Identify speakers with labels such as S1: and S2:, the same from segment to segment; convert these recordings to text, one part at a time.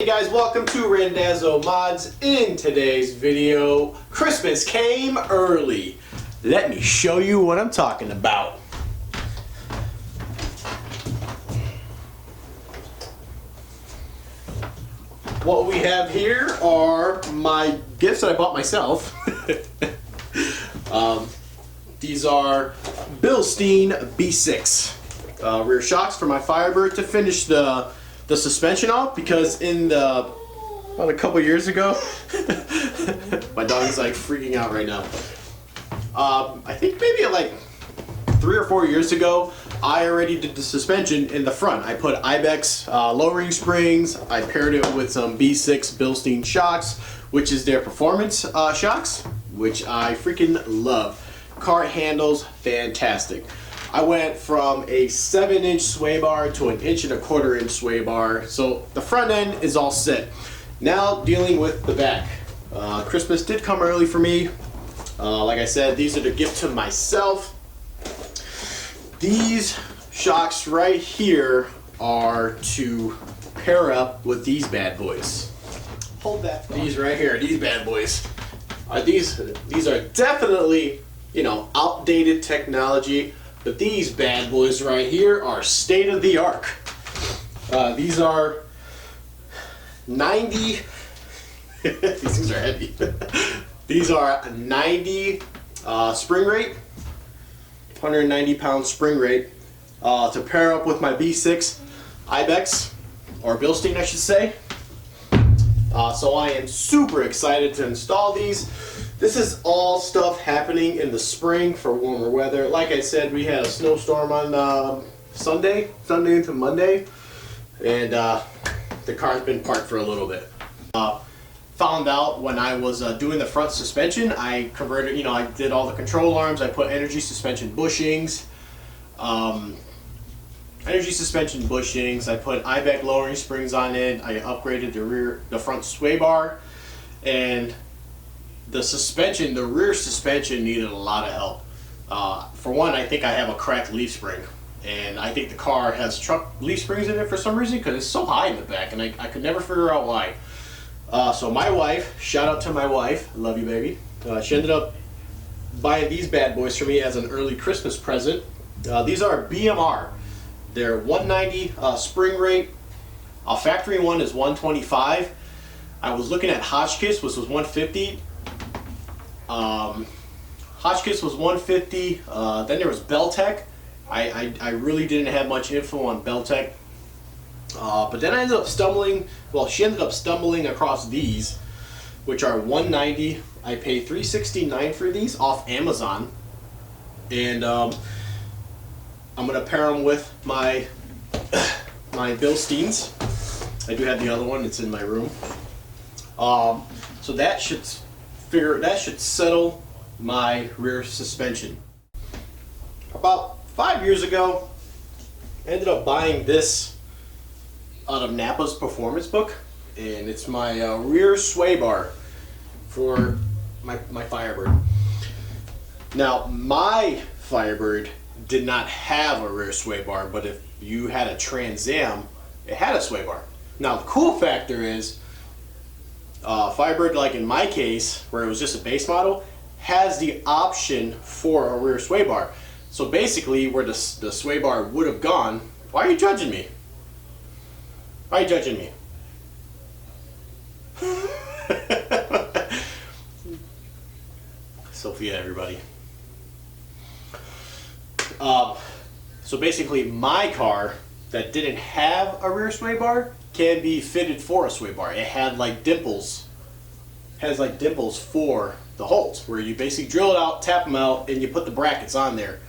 S1: Hey guys, welcome to RandazzoModZ. In today's video, Christmas came early. Let me show you what I'm talking about. What we have here are my gifts that I bought myself. These are Bilstein B6 rear shocks for my Firebird to finish the suspension off, because about a couple years ago, my dog is like freaking out right now. I think maybe like 3 or 4 years ago, I already did the suspension in the front. I put Ibex lowering springs. I paired it with some B6 Bilstein shocks, which is their performance shocks, which I freaking love. Car handles fantastic. I went from a 7-inch sway bar to an 1.25 inch sway bar, so the front end is all set. Now dealing with the back. Christmas did come early for me. Like I said, these are the gift to myself. These shocks right here are to pair up with these bad boys. Hold that. These right here, these bad boys. These are definitely, you know, outdated technology. But these bad boys right here are state of the art. These are 90. These things are heavy. These are 90 spring rate, 190 pound spring rate, to pair up with my B6 Ibex, or Bilstein I should say. So I am super excited to install these. This is all stuff happening in the spring for warmer weather. Like I said, we had a snowstorm on Sunday into Monday, and the car's been parked for a little bit. Found out when I was doing the front suspension, I converted, I did all the control arms, I put energy suspension bushings, I put Ibex lowering springs on it, I upgraded the front sway bar, and the suspension, the rear suspension needed a lot of help. For one, I think I have a cracked leaf spring, and I think the car has truck leaf springs in it for some reason, because it's so high in the back, and I could never figure out why. So my wife, shout out to my wife, love you baby, she ended up buying these bad boys for me as an early Christmas present. These are BMR. They're 190 spring rate. Factory one is 125. I was looking at Hotchkiss, which was 150. Hotchkiss was 150. Then there was Beltec. I really didn't have much info on Beltec. But then I ended up she ended up stumbling across these, which are 190. I paid $369 for these off Amazon. And I'm gonna pair them with my Bilsteins. I do have the other one, it's in my room. So that should settle my rear suspension. About 5 years ago, I ended up buying this out of Napa's performance book, and it's my rear sway bar for my Firebird. Now my Firebird did not have a rear sway bar, but if you had a Trans Am, it had a sway bar. Now the cool factor is Firebird, like in my case, where it was just a base model, has the option for a rear sway bar. So basically, where the sway bar would have gone, why are you judging me? Why are you judging me? Sophia, everybody. So basically, my car that didn't have a rear sway bar can be fitted for a sway bar. It had like dimples. Has like dimples for the holes, where you basically drill it out, tap them out, and you put the brackets on there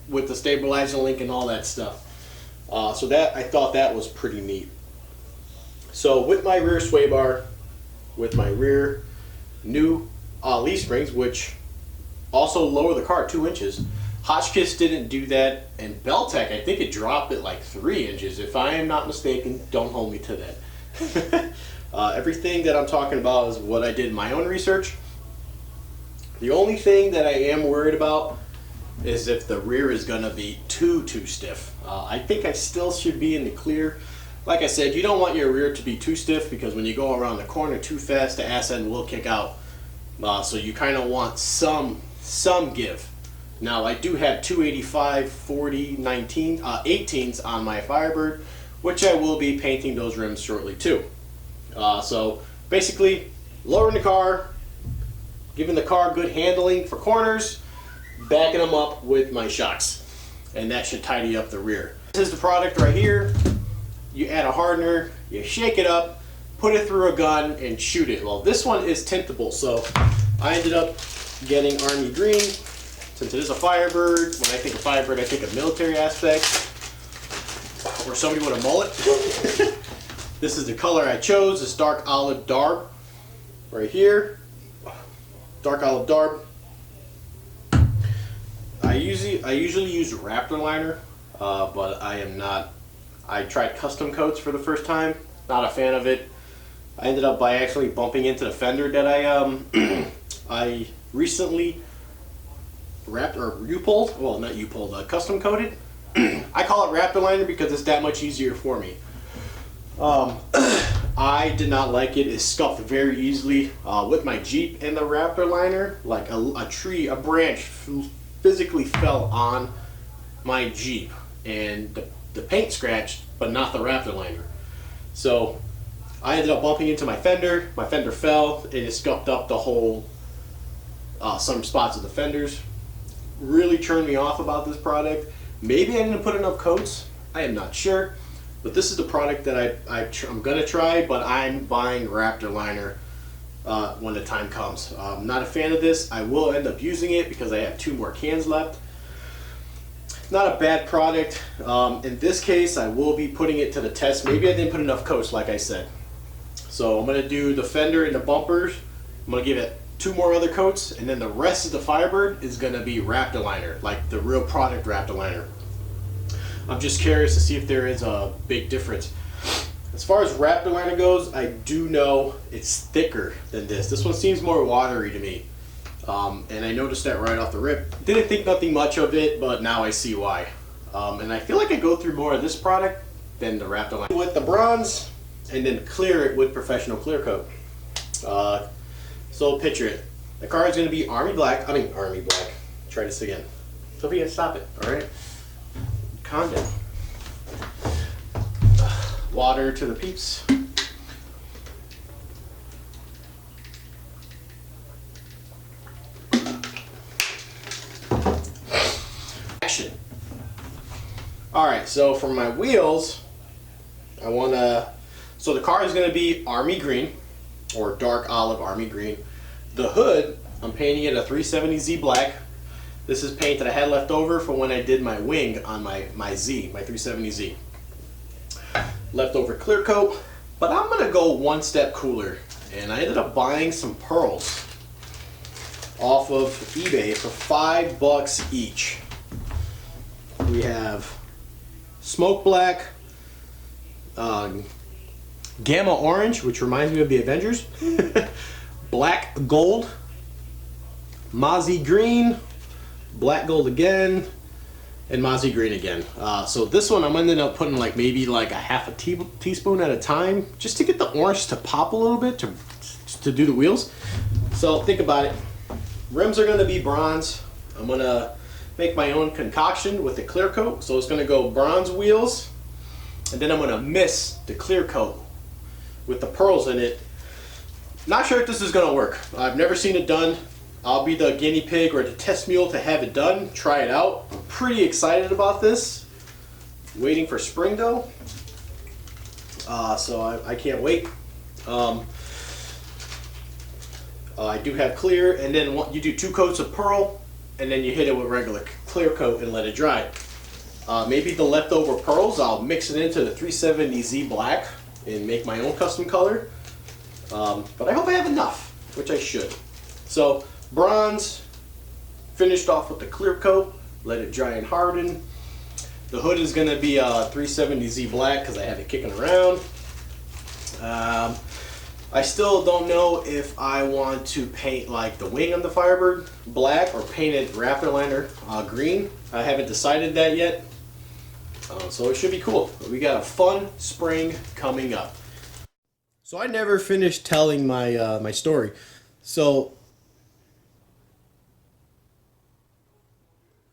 S1: with the stabilizer link and all that stuff. So that, I thought that was pretty neat. So with my rear sway bar, with my rear new leaf springs, which also lower the car 2 inches. Hotchkiss didn't do that, and Beltec, I think it dropped it like 3 inches. If I am not mistaken, don't hold me to that. Everything that I'm talking about is what I did in my own research. The only thing that I am worried about is if the rear is going to be too stiff. I think I still should be in the clear. Like I said, you don't want your rear to be too stiff because when you go around the corner too fast, the ass end will kick out. So you kind of want some give. Now I do have 285, 40, 19, 18s on my Firebird, which I will be painting those rims shortly too. So basically, lowering the car, giving the car good handling for corners, backing them up with my shocks, and that should tidy up the rear. This is the product right here. You add a hardener, you shake it up, put it through a gun, and shoot it. Well, this one is tintable, so I ended up getting Army Green. Since it is a Firebird, when I think of Firebird, I think of military aspect, or somebody with a mullet. This is the color I chose, this dark olive dark, right here. Dark olive dark. I usually use Raptor liner, but I am not. I tried custom coats for the first time. Not a fan of it. I ended up by actually bumping into the fender that I recently wrapped or U-pulled. Well, not U-pulled, custom coated. I call it Raptor liner because it's that much easier for me. I did not like it. It scuffed very easily with my Jeep and the Raptor liner. Like a branch physically fell on my Jeep and the paint scratched, but not the Raptor liner. So I ended up bumping into my fender. My fender fell and it scuffed up the whole, some spots of the fenders. Really turned me off about this product. Maybe I didn't put enough coats. I am not sure. But this is the product that I'm going to try, but I'm buying Raptor liner when the time comes. I'm not a fan of this. I will end up using it because I have 2 more cans left. Not a bad product. In this case, I will be putting it to the test. Maybe I didn't put enough coats, like I said. So I'm going to do the fender and the bumpers. I'm going to give it 2 more other coats, and then the rest of the Firebird is going to be Raptor liner, like the real product Raptor liner. I'm just curious to see if there is a big difference. As far as Raptor liner goes, I do know it's thicker than this. This one seems more watery to me. And I noticed that right off the rip. Didn't think nothing much of it, but now I see why. And I feel like I go through more of this product than the Raptor liner. With the bronze, and then clear it with professional clear coat. So picture it. The car is going to be Army black. Try this again. Sophia, stop it, alright? Calm down. Water to the peeps. Action. Alright, so for my wheels, so the car is going to be Army green, or dark olive Army green. The hood, I'm painting it a 370Z black. This is paint that I had left over from when I did my wing on my 370Z. Leftover clear coat, but I'm gonna go one step cooler. And I ended up buying some pearls off of eBay for $5 each. We have smoke black, gamma orange, which reminds me of the Avengers, black gold, mozzie green, black gold again, and mozzie green again. So this one I'm ending up putting like maybe like a half a teaspoon at a time just to get the orange to pop a little bit to do the wheels. So think about it. Rims are going to be bronze. I'm going to make my own concoction with the clear coat. So it's going to go bronze wheels, and then I'm going to mist the clear coat with the pearls in it. Not sure if this is going to work. I've never seen it done. I'll be the guinea pig or the test mule to have it done, try it out. I'm pretty excited about this. Waiting for spring though. So I can't wait. I do have clear, and then you do 2 coats of pearl, and then you hit it with regular clear coat and let it dry. Maybe the leftover pearls, I'll mix it into the 370Z black and make my own custom color. But I hope I have enough, which I should. So bronze, finished off with the clear coat, let it dry and harden. The hood is going to be 370Z black because I have it kicking around. I still don't know if I want to paint like the wing on the Firebird black or paint it Raptor liner green. I haven't decided that yet. So it should be cool. We got a fun spring coming up. So I never finished telling my my story. So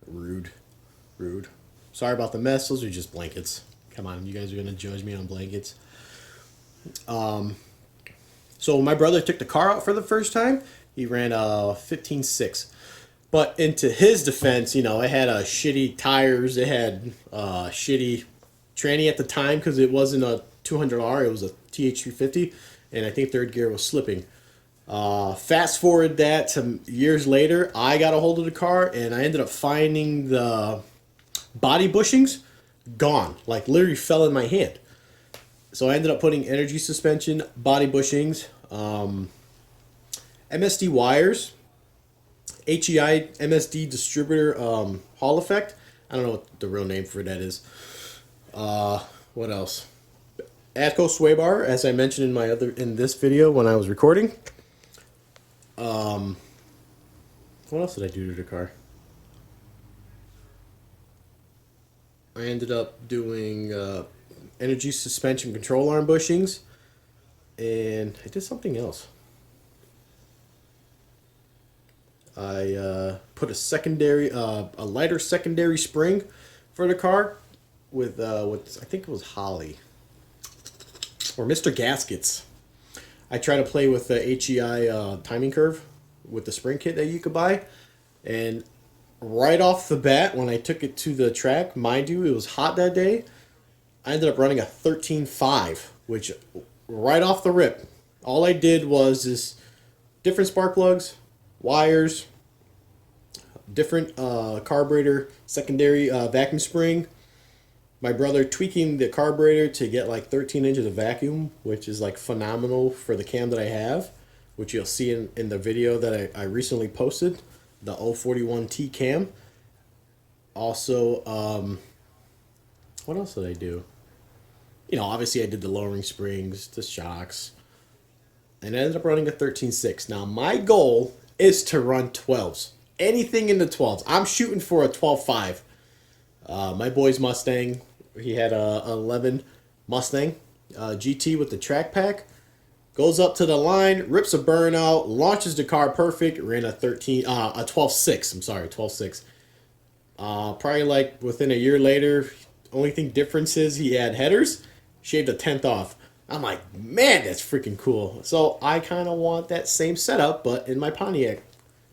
S1: rude. Sorry about the mess. Those are just blankets. Come on, you guys are gonna judge me on blankets. So my brother took the car out for the first time. He ran a 15.6. But into his defense, you know, it had shitty tires. It had shitty tranny at the time because it wasn't a 200R. It was a TH350, and I think third gear was slipping. Fast forward that to years later, I got a hold of the car, and I ended up finding the body bushings gone. Like, literally fell in my hand. So I ended up putting energy suspension, body bushings, MSD wires, HEI MSD distributor Hall effect. I don't know what the real name for that is. What else? Atco sway bar, as I mentioned in this video when I was recording. What else did I do to the car? I ended up doing energy suspension control arm bushings, and I did something else. I put a lighter secondary spring for the car with I think it was Holly or Mr. Gaskets. I try to play with the HEI timing curve with the spring kit that you could buy, and right off the bat when I took it to the track, mind you, it was hot that day. I ended up running a 13.5, which right off the rip, all I did was just different spark plugs, wires, different carburetor, secondary vacuum spring. My brother tweaking the carburetor to get like 13 inches of vacuum, which is like phenomenal for the cam that I have, which you'll see in the video that I recently posted, the 041T cam. Also, what else did I do? You know, obviously I did the lowering springs, the shocks, and I ended up running a 13.6. Now my goal is to run 12s. Anything in the 12s. I'm shooting for a 12.5. My boy's Mustang, he had a 11 Mustang GT with the track pack. Goes up to the line, rips a burnout, launches the car perfect, ran a 12.6. I'm sorry, 12.6. Probably like within a year later, only thing difference is he had headers, shaved a 10th off. I'm like, man, that's freaking cool. So I kind of want that same setup, but in my Pontiac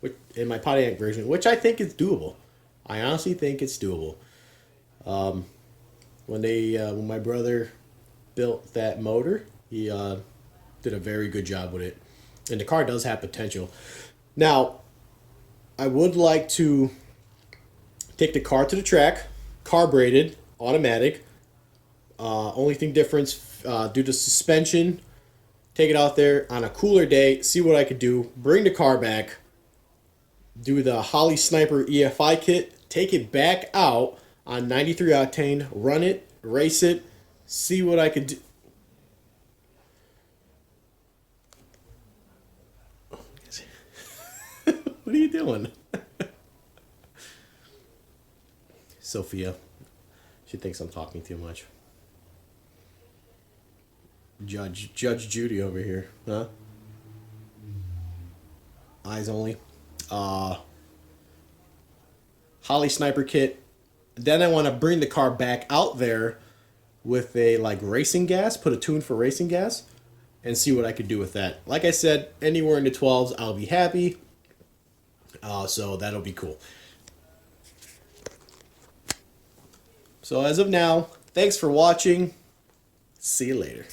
S1: version, which I think is doable. I honestly think it's doable. When my brother built that motor, he did a very good job with it, and the car does have potential. Now, I would like to take the car to the track, carbureted, automatic. Only thing difference, do the suspension, take it out there on a cooler day, see what I could do, bring the car back, do the Holly Sniper EFI kit, take it back out on 93 octane, run it, race it, see what I could do. What are you doing? Sophia. She thinks I'm talking too much. Judge Judy over here, huh? Eyes only. Holly Sniper kit. Then I want to bring the car back out there with a like racing gas, put a tune for racing gas, and see what I could do with that. Like I said, anywhere in the 12s, I'll be happy. So that'll be cool. So as of now, thanks for watching. See you later.